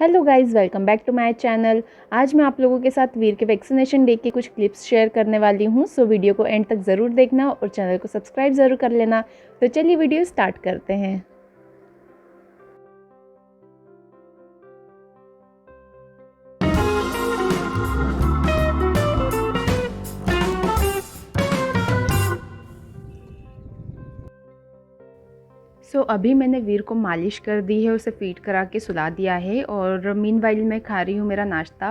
Hello guys, welcome back to my channel. आज मैं आप लोगों के साथ वीर के वैक्सीनेशन डे के कुछ क्लिप्स शेयर करने वाली हूँ। सो वीडियो को एंड तक ज़रूर देखना और चैनल को सब्सक्राइब ज़रूर कर लेना। तो चलिए वीडियो स्टार्ट करते हैं। अभी मैंने वीर को मालिश कर दी है, उसे फीड करा के सुला दिया है और मीनवाइल मैं खा रही हूँ मेरा नाश्ता।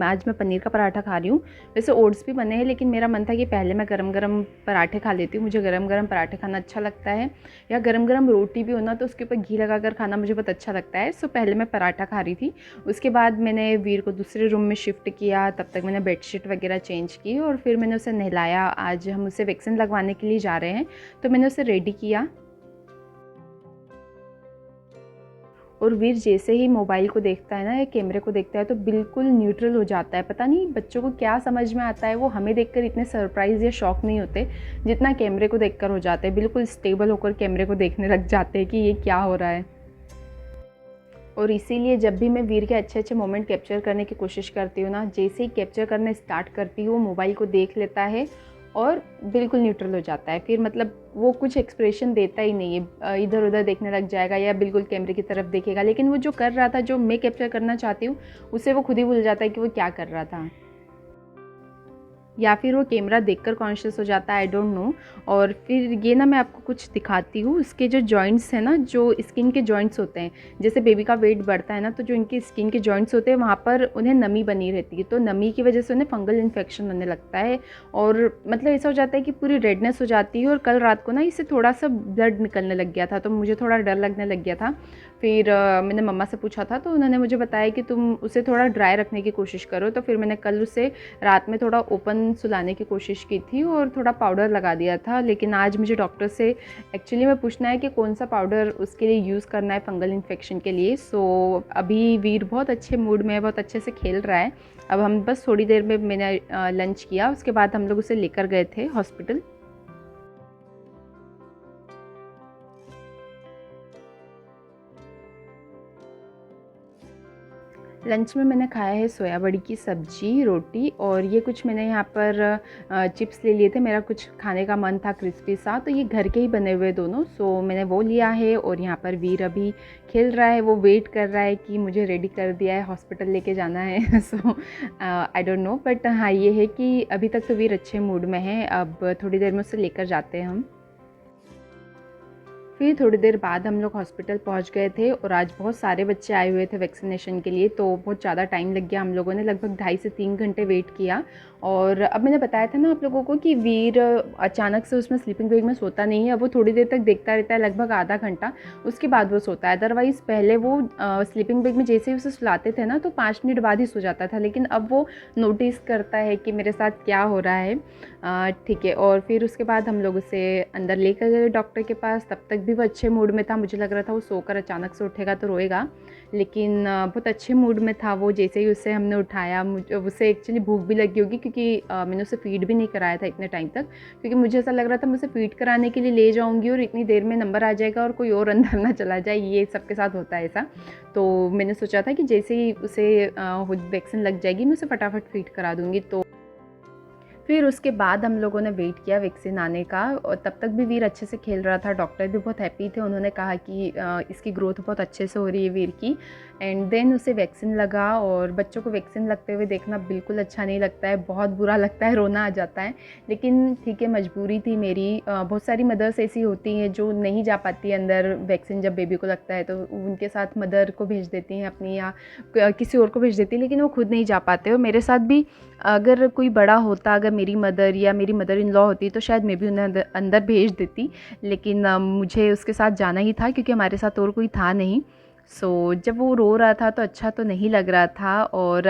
आज मैं पनीर का पराठा खा रही हूँ। वैसे ओट्स भी बने हैं, लेकिन मेरा मन था कि पहले मैं गरम गरम पराठे खा लेती हूँ। मुझे गरम गरम पराठे खाना अच्छा लगता है, या गरम गरम रोटी भी हो ना तो उसके ऊपर घी लगा कर खाना मुझे बहुत अच्छा लगता है। पहले मैं पराठा खा रही थी। उसके बाद मैंने वीर को दूसरे रूम में शिफ्ट किया। तब तक मैंने बेडशीट वगैरह चेंज की और फिर मैंने उसे नहलाया। आज हम उसे वैक्सीन लगवाने के लिए जा रहे हैं, तो मैंने उसे रेडी किया। और वीर जैसे ही मोबाइल को देखता है ना या कैमरे को देखता है तो बिल्कुल न्यूट्रल हो जाता है। पता नहीं बच्चों को क्या समझ में आता है, वो हमें देखकर इतने सरप्राइज़ या शॉक नहीं होते जितना कैमरे को देखकर हो जाते हैं। बिल्कुल स्टेबल होकर कैमरे को देखने लग जाते हैं कि ये क्या हो रहा है। और इसीलिए जब भी मैं वीर के अच्छे अच्छे मोमेंट कैप्चर करने की कोशिश करती हूँ ना, जैसे ही कैप्चर करने स्टार्ट करती हूँ मोबाइल को देख लेता है और बिल्कुल न्यूट्रल हो जाता है। फिर मतलब वो कुछ एक्सप्रेशन देता ही नहीं है, इधर उधर देखने लग जाएगा या बिल्कुल कैमरे की तरफ देखेगा। लेकिन वो जो कर रहा था, जो मैं कैप्चर करना चाहती हूँ, उसे वो खुद ही भूल जाता है कि वो क्या कर रहा था, या फिर वो कैमरा देखकर कॉन्शियस हो जाता है, आई डोंट नो। और फिर ये ना मैं आपको कुछ दिखाती हूँ। उसके जो जॉइंट्स हैं ना, जो स्किन के जॉइंट्स होते हैं, जैसे बेबी का वेट बढ़ता है ना तो जो इनकी स्किन के जॉइंट्स होते हैं वहाँ पर उन्हें नमी बनी रहती है। तो नमी की वजह से उन्हें फंगल इन्फेक्शन होने लगता है और मतलब ऐसा हो जाता है कि पूरी रेडनेस हो जाती है। और कल रात को ना इससे थोड़ा सा ब्लड निकलने लग गया था, तो मुझे थोड़ा डर लगने लग गया था। फिर मैंने मम्मा से पूछा था तो उन्होंने मुझे बताया कि तुम उसे थोड़ा ड्राई रखने की कोशिश करो। तो फिर मैंने कल उसे रात में थोड़ा ओपन सुलाने की कोशिश की थी और थोड़ा पाउडर लगा दिया था। लेकिन आज मुझे डॉक्टर से एक्चुअली में पूछना है कि कौन सा पाउडर उसके लिए यूज़ करना है फंगल इन्फेक्शन के लिए। अभी वीर बहुत अच्छे मूड में है, बहुत अच्छे से खेल रहा है। अब हम बस थोड़ी देर में मैंने लंच किया, उसके बाद हम लोग उसे लेकर गए थे हॉस्पिटल। लंच में मैंने खाया है सोया बड़ी की सब्ज़ी, रोटी, और ये कुछ मैंने यहाँ पर चिप्स ले लिए थे। मेरा कुछ खाने का मन था क्रिस्पी सा, तो ये घर के ही बने हुए दोनों। मैंने वो लिया है। और यहाँ पर वीर अभी खेल रहा है, वो वेट कर रहा है कि मुझे रेडी कर दिया है, हॉस्पिटल लेके जाना है। आई डोंट नो, बट हाँ ये है कि अभी तक तो वीर अच्छे मूड में है। अब थोड़ी देर में उसे लेकर जाते हैं हम। फिर थोड़ी देर बाद हम लोग हॉस्पिटल पहुंच गए थे और आज बहुत सारे बच्चे आए हुए थे वैक्सीनेशन के लिए, तो बहुत ज़्यादा टाइम लग गया। हम लोगों ने लगभग 2.5 से 3 घंटे वेट किया। और अब मैंने बताया था ना आप लोगों को कि वीर अचानक से उसमें स्लीपिंग बैग में सोता नहीं है। अब वो थोड़ी देर तक देखता रहता है, लगभग आधा घंटा, उसके बाद वो सोता है। अदरवाइज़ पहले वो स्लीपिंग बैग में जैसे ही उसे सुलाते थे ना तो 5 मिनट बाद ही सो जाता था। लेकिन अब वो नोटिस करता है कि मेरे साथ क्या हो रहा है। ठीक है। और फिर उसके बाद हम लोग उसे अंदर लेकर गए डॉक्टर के पास। तब तक भी वो अच्छे मूड में था। मुझे लग रहा था वो सोकर अचानक से उठेगा तो रोएगा, लेकिन बहुत अच्छे मूड में था वो। जैसे ही उसे हमने उठाया, मुझे उसे एक्चुअली भूख भी लगी होगी, क्योंकि मैंने उसे फीड भी नहीं कराया था इतने टाइम तक, क्योंकि मुझे ऐसा लग रहा था मैं उसे फीड कराने के लिए ले जाऊँगी और इतनी देर में नंबर आ जाएगा और कोई और अंदर ना चला जाए। ये सबके साथ होता है ऐसा। तो मैंने सोचा था कि जैसे ही उसे वैक्सीन लग जाएगी मैं उसे फटाफट फीड करा दूँगी। तो फिर उसके बाद हम लोगों ने वेट किया वैक्सीन आने का, और तब तक भी वीर अच्छे से खेल रहा था। डॉक्टर भी बहुत हैप्पी थे, उन्होंने कहा कि इसकी ग्रोथ बहुत अच्छे से हो रही है वीर की। एंड देन उसे वैक्सीन लगा। और बच्चों को वैक्सीन लगते हुए देखना बिल्कुल अच्छा नहीं लगता है, बहुत बुरा लगता है, रोना आ जाता है। लेकिन ठीक है, मजबूरी थी मेरी। बहुत सारी मदर्स ऐसी होती हैं जो नहीं जा पाती अंदर वैक्सीन जब बेबी को लगता है, तो उनके साथ मदर को भेज देती हैं अपनी, या किसी और को भेज देती है, लेकिन वो खुद नहीं जा पाते। और मेरे साथ भी अगर कोई बड़ा होता, अगर मेरी मदर या मेरी मदर इन लॉ होती, तो शायद मैं भी उन्हें अंदर भेज देती। लेकिन मुझे उसके साथ जाना ही था, क्योंकि हमारे साथ और कोई था नहीं। जब वो रो रहा था तो अच्छा तो नहीं लग रहा था। और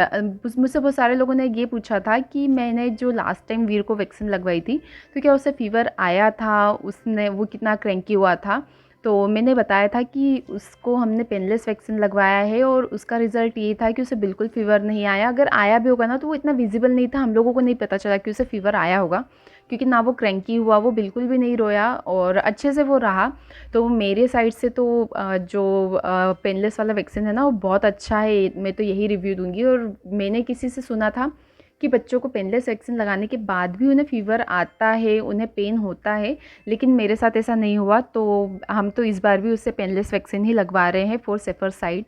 मुझसे बहुत सारे लोगों ने ये पूछा था कि मैंने जो लास्ट टाइम वीर को वैक्सीन लगवाई थी तो क्या उसे फ़ीवर आया था, उसने वो कितना क्रैंकी हुआ था। तो मैंने बताया था कि उसको हमने पेनलेस वैक्सीन लगवाया है और उसका रिज़ल्ट ये था कि उसे बिल्कुल फ़ीवर नहीं आया। अगर आया भी होगा ना तो वो इतना विजिबल नहीं था, हम लोगों को नहीं पता चला कि उसे फ़ीवर आया होगा, क्योंकि ना वो क्रैंकी हुआ, वो बिल्कुल भी नहीं रोया और अच्छे से वो रहा। तो मेरे साइड से तो जो पेनलेस वाला वैक्सीन है ना वो बहुत अच्छा है, मैं तो यही रिव्यू दूँगी। और मैंने किसी से सुना था कि बच्चों को पेनलेस वैक्सीन लगाने के बाद भी उन्हें फ़ीवर आता है, उन्हें पेन होता है, लेकिन मेरे साथ ऐसा नहीं हुआ। तो हम तो इस बार भी उससे पेनलेस वैक्सीन ही लगवा रहे हैं for safer side.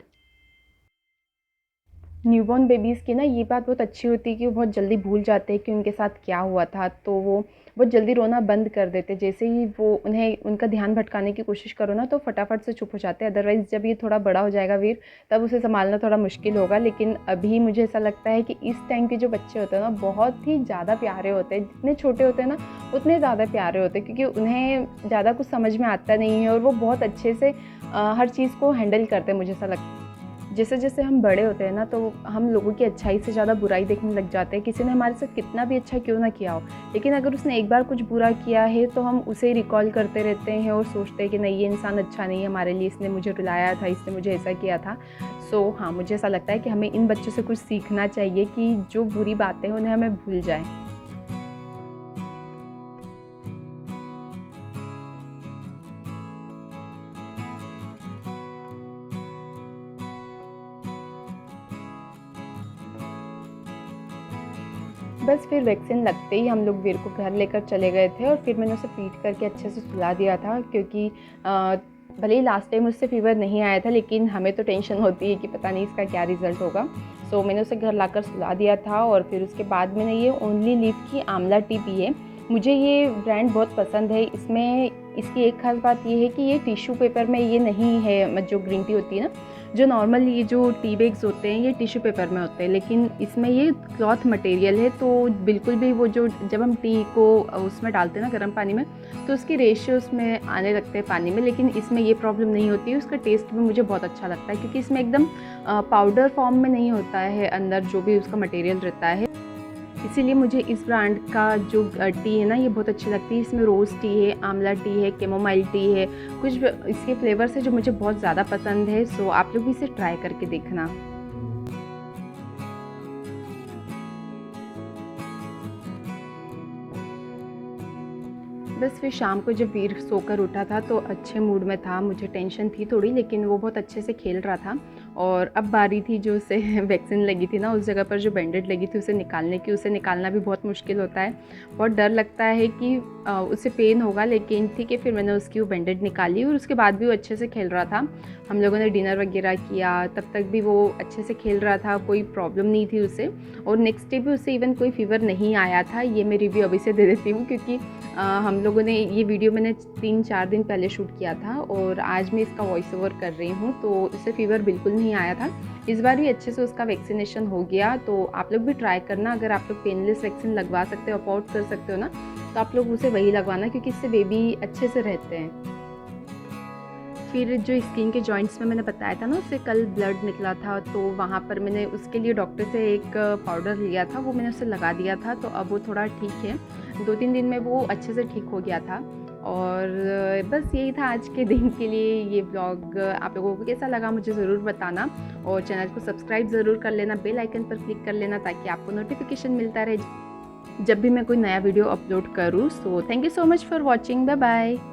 Newborn babies की ना ये बात बहुत अच्छी होती है कि वो बहुत जल्दी भूल जाते हैं कि उनके साथ क्या हुआ था, तो वो बहुत जल्दी रोना बंद कर देते। जैसे ही वो उन्हें उनका ध्यान भटकाने की कोशिश करो ना तो फटाफट से चुप हो जाते हैं। अदरवाइज़ जब ये थोड़ा बड़ा हो जाएगा वीर, तब उसे सँभालना थोड़ा मुश्किल होगा। लेकिन अभी मुझे ऐसा लगता है कि इस टाइम के जो बच्चे होते हैं ना बहुत ही ज़्यादा प्यारे होते हैं। जितने छोटे होते हैं ना उतने ज़्यादा प्यारे होते हैं, क्योंकि उन्हें ज़्यादा कुछ समझ में आता नहीं है और वो बहुत अच्छे से हर चीज़ को हैंडल करते हैं, मुझे ऐसा लगता है। जैसे-जैसे हम बड़े होते हैं ना तो हम लोगों की अच्छाई से ज़्यादा बुराई देखने लग जाते हैं। किसी ने हमारे साथ कितना भी अच्छा क्यों ना किया हो, लेकिन अगर उसने एक बार कुछ बुरा किया है तो हम उसे रिकॉल करते रहते हैं और सोचते हैं कि नहीं, ये इंसान अच्छा नहीं है हमारे लिए, इसने मुझे रुलाया था, इसने मुझे ऐसा किया था। सो हाँ, मुझे ऐसा लगता है कि हमें इन बच्चों से कुछ सीखना चाहिए कि जो बुरी बातें हैं उन्हें हमें भूल जाएँ। बस फिर वैक्सीन लगते ही हम लोग वीर को घर लेकर चले गए थे और फिर मैंने उसे फ़ीड करके अच्छे से सुला दिया था, क्योंकि भले ही लास्ट टाइम उससे फ़ीवर नहीं आया था, लेकिन हमें तो टेंशन होती है कि पता नहीं इसका क्या रिज़ल्ट होगा। सो मैंने उसे घर लाकर सुला दिया था और फिर उसके बाद मैंने ये ओनली लीफ की आंवला टी पी है। मुझे ये ब्रांड बहुत पसंद है। इसमें इसकी एक ख़ास बात ये है कि ये टिश्यू पेपर में ये नहीं है, जो ग्रीन टी होती है ना, जो नॉर्मल ये जो टी बैग्स होते हैं ये टिश्यू पेपर में होते हैं, लेकिन इसमें ये क्लॉथ मटेरियल है। तो बिल्कुल भी वो जो जब हम टी को उसमें डालते हैं ना गर्म पानी में, तो उसकी रेशे उसमें आने लगते हैं पानी में, लेकिन इसमें ये प्रॉब्लम नहीं होती है। उसका टेस्ट भी मुझे बहुत अच्छा लगता है, क्योंकि इसमें एकदम पाउडर फॉर्म में नहीं होता है अंदर जो भी उसका मटेरियल रहता है। इसीलिए मुझे इस ब्रांड का जो टी है ना ये बहुत अच्छी लगती है। इसमें रोज़ टी है, आंवला टी है, कैमोमाइल टी है, कुछ इसके फ्लेवर्स है जो मुझे बहुत ज़्यादा पसंद है। सो आप लोग भी इसे ट्राई करके देखना। बस फिर शाम को जब वीर सोकर उठा था तो अच्छे मूड में था। मुझे टेंशन थी थोड़ी, लेकिन वो बहुत अच्छे से खेल रहा था। और अब बारी थी जो उसे वैक्सीन लगी थी ना, उस जगह पर जो बैंडेड लगी थी उसे निकालने की। उसे निकालना भी बहुत मुश्किल होता है, बहुत डर लगता है कि उसे पेन होगा, लेकिन ठीक है, फिर मैंने उसकी वो बैंडेड निकाली और उसके बाद भी वो अच्छे से खेल रहा था। हम लोगों ने डिनर वगैरह किया, तब तक भी वो अच्छे से खेल रहा था, कोई प्रॉब्लम नहीं थी उसे। और नेक्स्ट डे भी उसे इवन कोई फ़ीवर नहीं आया था। ये मैं रिव्यू अभी से दे देती हूँ, क्योंकि हम लोगों ने ये वीडियो मैंने 3-4 दिन पहले शूट किया था और आज मैं इसका वॉइस ओवर कर रही हूँ। तो उसे फ़ीवर बिल्कुल नहीं आया था। इस बार भी अच्छे से उसका वैक्सीनेशन हो गया। तो आप लोग भी ट्राई करना, अगर आप लोग पेनलेस वैक्सीन लगवा सकते हो, अफोर्ड कर सकते हो ना, तो आप लोग उसे वही लगवाना, क्योंकि इससे बेबी अच्छे से रहते हैं। फिर जो स्किन के जॉइंट्स में मैंने बताया था ना, उससे कल ब्लड निकला था, तो वहाँ पर मैंने उसके लिए डॉक्टर से एक पाउडर लिया था, वो मैंने उसे लगा दिया था। तो अब वो थोड़ा ठीक है, 2-3 दिन में वो अच्छे से ठीक हो गया था। और बस यही था आज के दिन के लिए ये व्लॉग। आप लोगों को कैसा लगा मुझे ज़रूर बताना, और चैनल को सब्सक्राइब ज़रूर कर लेना, बेल आइकन पर क्लिक कर लेना, ताकि आपको नोटिफिकेशन मिलता रहे जब भी मैं कोई नया वीडियो अपलोड करूँ। So thank you so much for watching, bye bye.